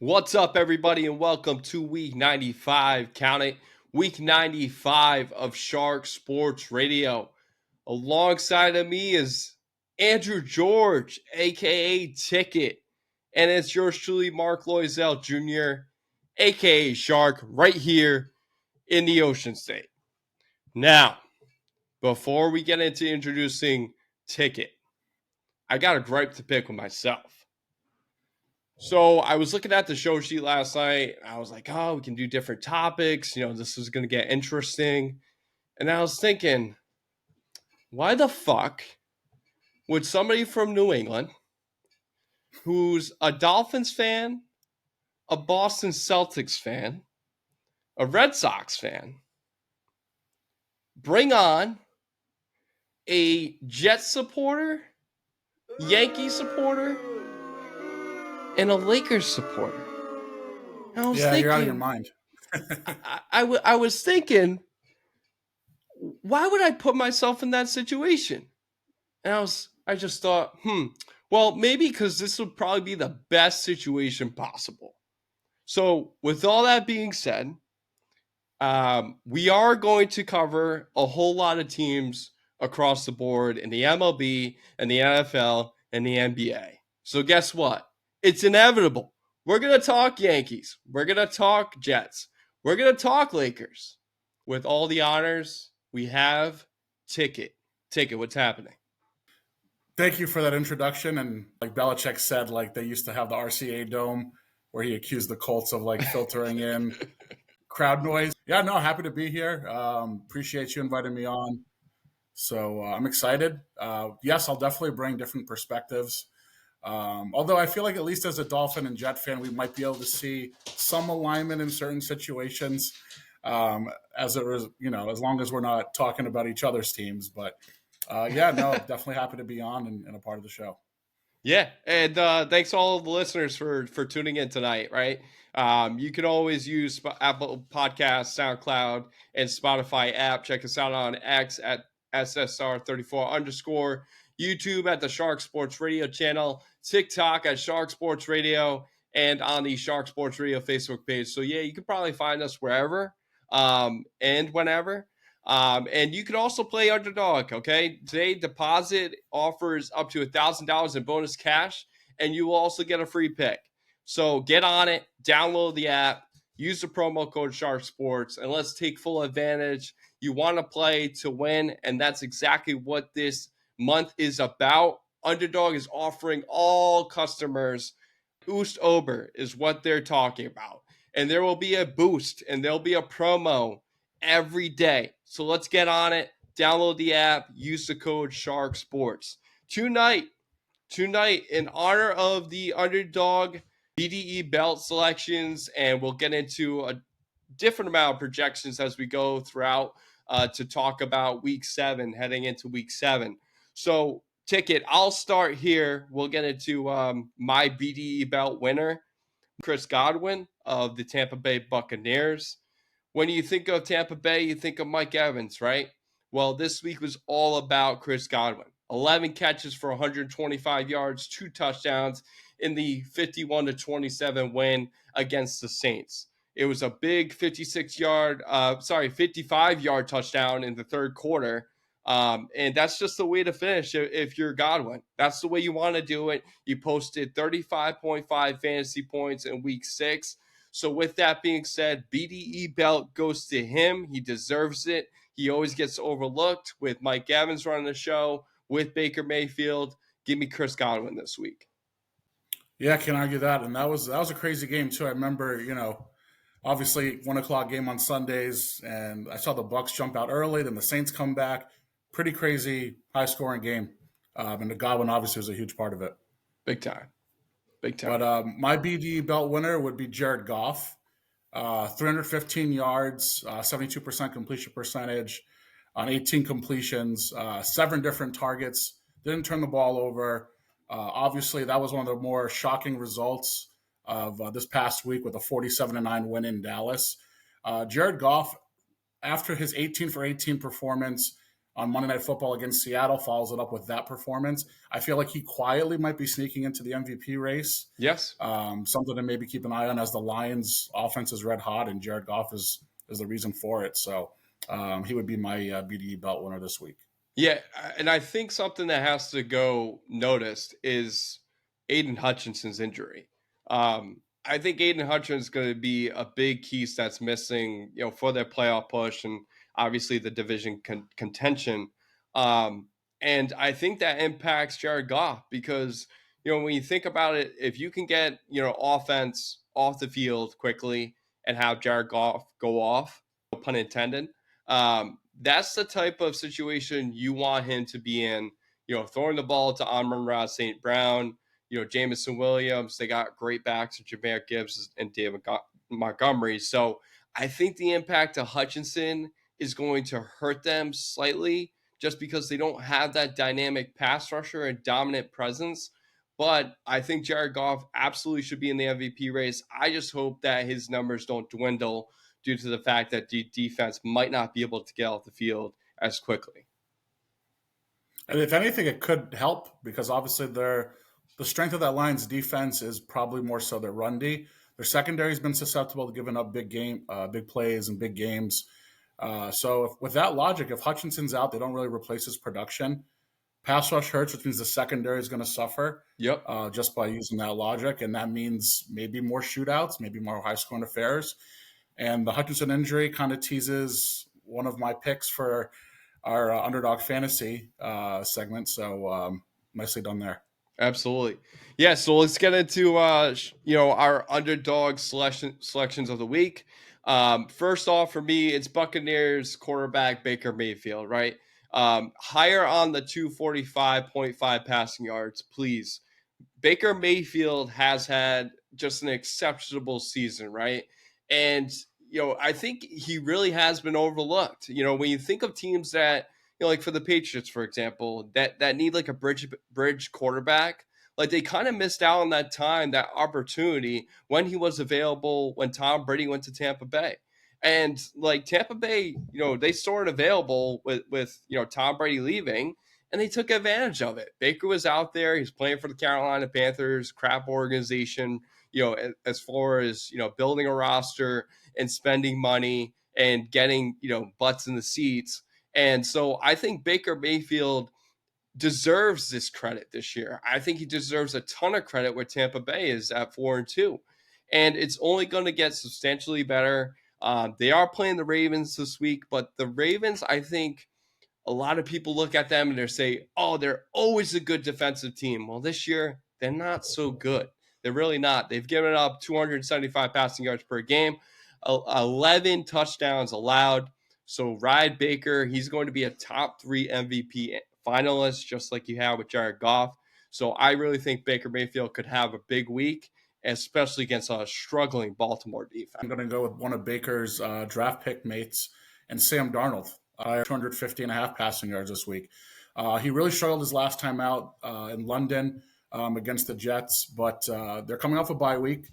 What's up, everybody, and welcome to week 95. Count it, week 95 of Shark Sports Radio. Alongside of me is Andrew George, aka Ticket, and it's yours truly, Mark Loisel Jr., aka Shark, right here in the Ocean State. Now, before we get into introducing Ticket, I got a gripe to pick with myself. So I was looking at the show sheet last night. I was like, oh, we can do different topics. This is going to get interesting. And I was thinking, why the fuck would somebody from New England, who's a Dolphins fan, a Boston Celtics fan, a Red Sox fan, bring on a Jets supporter, Yankee supporter, and a Lakers supporter? And I was Yeah, you're out of your thinking, mind. I was thinking, why would I put myself in that situation? And I just thought, well, maybe because this would probably be the best situation possible. So, with all that being said, we are going to cover a whole lot of teams across the board in the MLB and the NFL and the NBA. So, guess what? It's inevitable. We're going to talk Yankees. We're going to talk Jets. We're going to talk Lakers. With all the honors, we have Ticket. Ticket, what's happening? Thank you for that introduction. And like Belichick said, like they used to have the RCA Dome where he accused the Colts of like filtering in crowd noise. Yeah, no, happy to be here. Appreciate you inviting me on. So I'm excited. Yes, I'll definitely bring different perspectives. Although I feel like at least as a Dolphin and Jet fan, we might be able to see some alignment in certain situations. As it was, as long as we're not talking about each other's teams. But yeah, no, definitely happy to be on and a part of the show. Yeah, and thanks all of the listeners for tuning in tonight. Right, you can always use Apple Podcasts, SoundCloud, and Spotify app. Check us out on X at SSR34_, YouTube at the Shark Sports Radio channel, TikTok at Shark Sports Radio, and on the Shark Sports Radio Facebook page. So yeah, you can probably find us wherever and whenever. And you can also play underdog. Okay, today deposit offers up to $1,000 in bonus cash, and you will also get a free pick. So get on it, download the app, use the promo code Shark Sports, and let's take full advantage. You want to play to win, and that's exactly what this month is about. Underdog is offering all customers Oost Ober is what they're talking about. And there will be a boost and there'll be a promo every day. So let's get on it. Download the app, use the code Shark Sports. Tonight, in honor of the underdog BDE Belt selections, and we'll get into a different amount of projections as we go throughout to talk about week 7, heading into week 7. So, Ticket, I'll start here. We'll get into my BDE Belt winner, Chris Godwin of the Tampa Bay Buccaneers. When you think of Tampa Bay, you think of Mike Evans, right? Well, this week was all about Chris Godwin. 11 catches for 125 yards, 2 touchdowns in the 51-27 win against the Saints. It was a big 55-yard touchdown in the third quarter. And that's just the way to finish if you're Godwin. That's the way you want to do it. You posted 35.5 fantasy points in week 6. So with that being said, BDE Belt goes to him. He deserves it. He always gets overlooked with Mike Evans running the show, with Baker Mayfield. Give me Chris Godwin this week. Yeah, I can't argue that. And that was a crazy game too. I remember, obviously 1:00 game on Sundays, and I saw the Bucks jump out early, then the Saints come back. Pretty crazy, high scoring game. And the Godwin obviously was a huge part of it. Big time. But my BD Belt winner would be Jared Goff. 315 yards, 72% completion percentage on 18 completions, 7 different targets. Didn't turn the ball over. Obviously, that was one of the more shocking results of this past week with a 47-9 win in Dallas. Jared Goff, after his 18 for 18 performance on Monday Night Football against Seattle, follows it up with that performance. I feel like he quietly might be sneaking into the MVP race. Yes. Something to maybe keep an eye on, as the Lions' offense is red hot and Jared Goff is the reason for it. So he would be my BDE Belt winner this week. Yeah, and I think something that has to go noticed is Aiden Hutchinson's injury. I think Aiden Hutchins is going to be a big piece that's missing, for their playoff push and obviously the division contention. Um, and I think that impacts Jared Goff because, when you think about it, if you can get, offense off the field quickly and have Jared Goff go off, no pun intended, that's the type of situation you want him to be in. Throwing the ball to Amon-Ra St. Brown, Jamison Williams. They got great backs, Jahmyr Gibbs and David Montgomery. So I think the impact of Hutchinson is going to hurt them slightly just because they don't have that dynamic pass rusher and dominant presence. But I think Jared Goff absolutely should be in the MVP race. I just hope that his numbers don't dwindle due to the fact that the defense might not be able to get off the field as quickly. And if anything, it could help because obviously the strength of that Lions defense is probably more so their run D. Their secondary has been susceptible to giving up big plays and big games. So with that logic, if Hutchinson's out, they don't really replace his production. Pass rush hurts, which means the secondary is going to suffer. Yep. Just by using that logic, and that means maybe more shootouts, maybe more high-scoring affairs. And the Hutchinson injury kind of teases one of my picks for our underdog fantasy segment. So nicely done there. Absolutely. Yeah, so let's get into our underdog selections of the week. First off, for me, it's Buccaneers quarterback Baker Mayfield, right? Higher on the 245.5 passing yards, please. Baker Mayfield has had just an exceptional season, right? And I think he really has been overlooked. When you think of teams that, like for the Patriots, for example, that need like a bridge quarterback, like they kind of missed out on that time, that opportunity when he was available when Tom Brady went to Tampa Bay. And like Tampa Bay, they saw it available with Tom Brady leaving, and they took advantage of it. Baker was out there. He's playing for the Carolina Panthers, crap organization, as far as, building a roster and spending money and getting, butts in the seats. And so I think Baker Mayfield deserves this credit this year. I think he deserves a ton of credit where Tampa Bay is at 4-2. And it's only going to get substantially better. They are playing the Ravens this week, but the Ravens, I think, a lot of people look at them and they say, oh, they're always a good defensive team. Well, this year, they're not so good. They're really not. They've given up 275 passing yards per game, 11 touchdowns allowed. So ride Baker. He's going to be a top 3 MVP finalist, just like you have with Jared Goff. So I really think Baker Mayfield could have a big week, especially against a struggling Baltimore defense. I'm going to go with one of Baker's draft pick mates and Sam Darnold. 250.5 passing yards this week. He really struggled his last time out in London against the Jets, but they're coming off a bye week.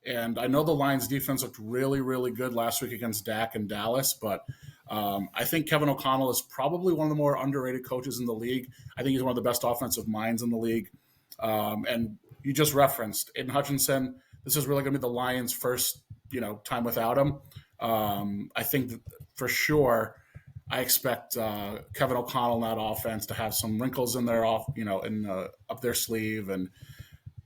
And I know the Lions defense looked really, really good last week against Dak and Dallas, but I think Kevin O'Connell is probably one of the more underrated coaches in the league. I think he's one of the best offensive minds in the league. And you just referenced Aiden Hutchinson. This is really going to be the Lions' first, time without him. I think that for sure, I expect Kevin O'Connell in that offense to have some wrinkles in their up their sleeve, and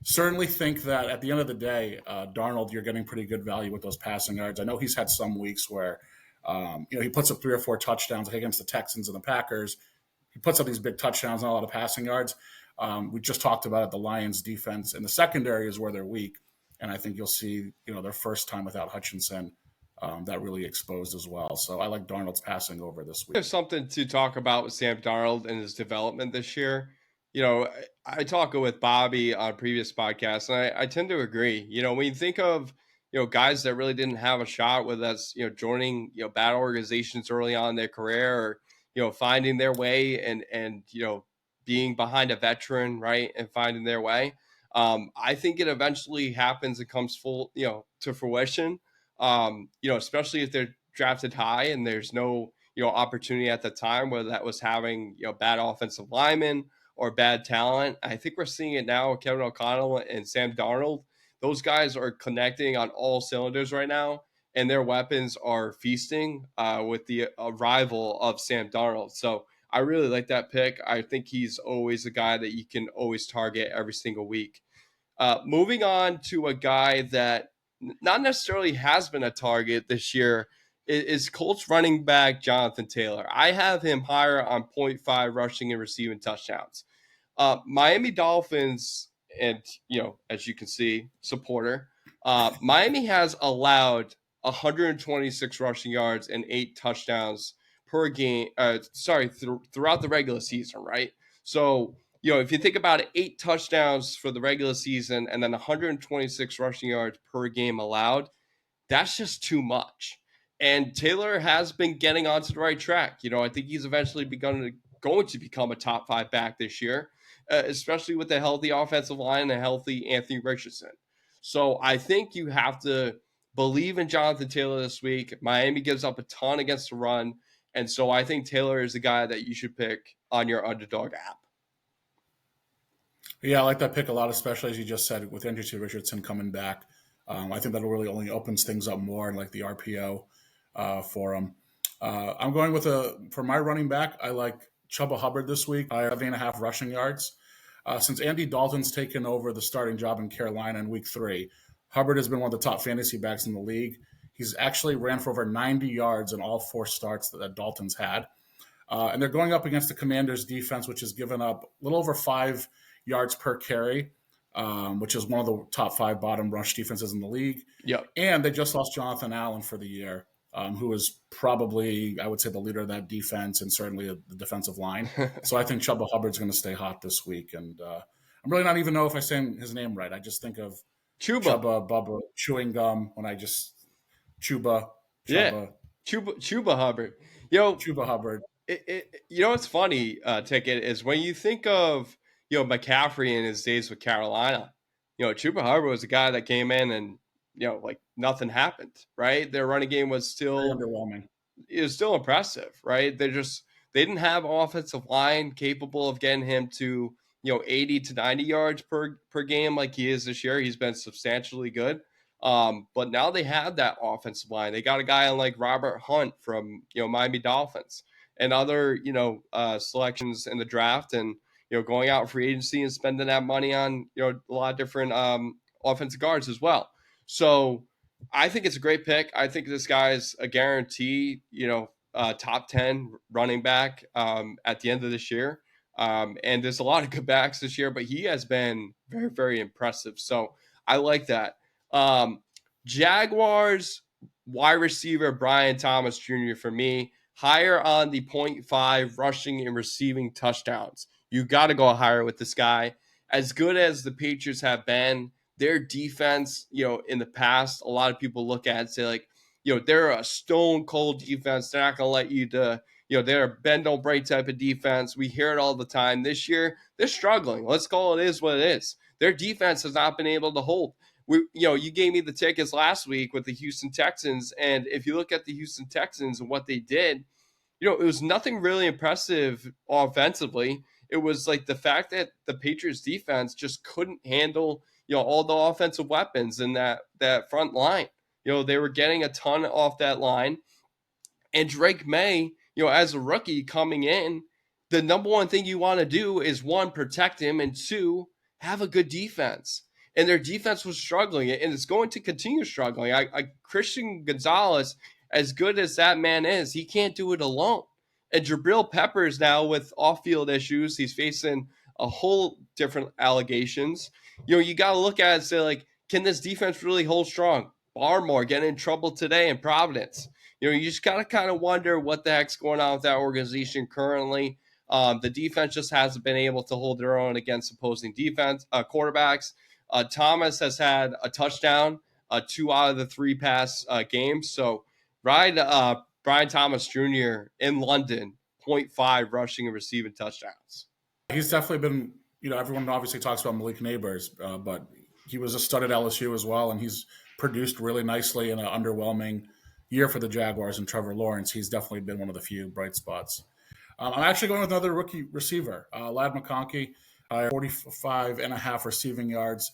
certainly think that at the end of the day, Darnold, you're getting pretty good value with those passing yards. I know he's had some weeks where he puts up 3 or 4 touchdowns, like against the Texans and the Packers. He puts up these big touchdowns and a lot of passing yards. We just talked about it, the Lions defense and the secondary is where they're weak. And I think you'll see, their first time without Hutchinson that really exposed as well. So I like Darnold's passing over this week. There's something to talk about with Sam Darnold and his development this year. I talk with Bobby on previous podcasts, and I tend to agree. When you think of, guys that really didn't have a shot with us, joining, bad organizations early on in their career, or, finding their way and being behind a veteran, right, and finding their way. I think it eventually happens and comes full, to fruition. Especially if they're drafted high and there's no, opportunity at the time, whether that was having, bad offensive linemen or bad talent. I think we're seeing it now with Kevin O'Connell and Sam Darnold. Those guys are connecting on all cylinders right now, and their weapons are feasting with the arrival of Sam Darnold. So I really like that pick. I think he's always a guy that you can always target every single week. Moving on to a guy that not necessarily has been a target this year is Colts running back Jonathan Taylor. I have him higher on point 0.5 rushing and receiving touchdowns. Miami Dolphins, and as you can see, supporter. Miami has allowed 126 rushing yards and 8 touchdowns per game. Throughout the regular season, right? So if you think about it, 8 touchdowns for the regular season and then 126 rushing yards per game allowed, that's just too much. And Taylor has been getting onto the right track. I think he's eventually going to become a top 5 back this year, especially with a healthy offensive line and a healthy Anthony Richardson. So I think you have to believe in Jonathan Taylor this week. Miami gives up a ton against the run. And so I think Taylor is the guy that you should pick on your Underdog app. Yeah, I like that pick a lot, especially as you just said with Anthony Richardson coming back. I think that'll really only opens things up more, and like the RPO for him. I'm going for my running back. I like Chuba Hubbard this week. I have 8.5 rushing yards. Since Andy Dalton's taken over the starting job in Carolina in week 3, Hubbard has been one of the top fantasy backs in the league. He's actually ran for over 90 yards in all 4 starts that Dalton's had. And they're going up against the Commanders' defense, which has given up a little over 5 yards per carry, which is one of the top 5 bottom rush defenses in the league. Yep. And they just lost Jonathan Allen for the year, who is probably, I would say, the leader of that defense and certainly the defensive line. So I think Chuba Hubbard's going to stay hot this week. And I'm really not even know if I say his name right. I just think of Chuba Bubba chewing gum when I just Chuba. Yeah, Chuba Hubbard. Chuba Hubbard. What's funny, Ticket, is when you think of McCaffrey in his days with Carolina, Chuba Hubbard was a guy that came in and like nothing happened, right? Their running game was still underwhelming. It was still impressive, right? They didn't have an offensive line capable of getting him to 80 to 90 yards per game like he is this year. He's been substantially good. But now they have that offensive line. They got a guy like Robert Hunt from Miami Dolphins and other selections in the draft, and going out free agency and spending that money on a lot of different offensive guards as well. So I think it's a great pick. I think this guy's a guarantee, top 10 running back at the end of this year. And there's a lot of good backs this year, but he has been very, very impressive. So I like that. Jaguars wide receiver Brian Thomas Jr. for me, higher on the 0.5 rushing and receiving touchdowns. You got to go higher with this guy. As good as the Patriots have been, their defense, in the past, a lot of people look at it and say, like, they're a stone cold defense. They're not going to let you they're a bend don't break type of defense. We hear it all the time. This year, they're struggling. Let's call it is what it is. Their defense has not been able to hold. You gave me the tickets last week with the Houston Texans, and if you look at the Houston Texans and what they did, it was nothing really impressive offensively. It was like the fact that the Patriots defense just couldn't handle, all the offensive weapons in that front line. They were getting a ton off that line. And Drake May, as a rookie coming in, the number one thing you want to do is 1, protect him, and 2, have a good defense. And their defense was struggling, and it's going to continue struggling. Christian Gonzalez, as good as that man is, he can't do it alone. And Jabril Peppers now with off-field issues, he's facing a whole different allegations. You got to look at it and say, like, can this defense really hold strong? Barmore getting in trouble today in Providence. You just got to kind of wonder what the heck's going on with that organization currently. The defense just hasn't been able to hold their own against opposing quarterbacks. Thomas has had a touchdown 2 out of the 3 past games. So ride Brian Thomas Jr. in London, 0.5 rushing and receiving touchdowns. He's definitely been, everyone obviously talks about Malik Neighbors, but he was a stud at LSU as well, and he's produced really nicely in an underwhelming year for the Jaguars and Trevor Lawrence, he's definitely been one of the few bright spots. I'm actually going with another rookie receiver, Ladd McConkey, 45 and a half receiving yards.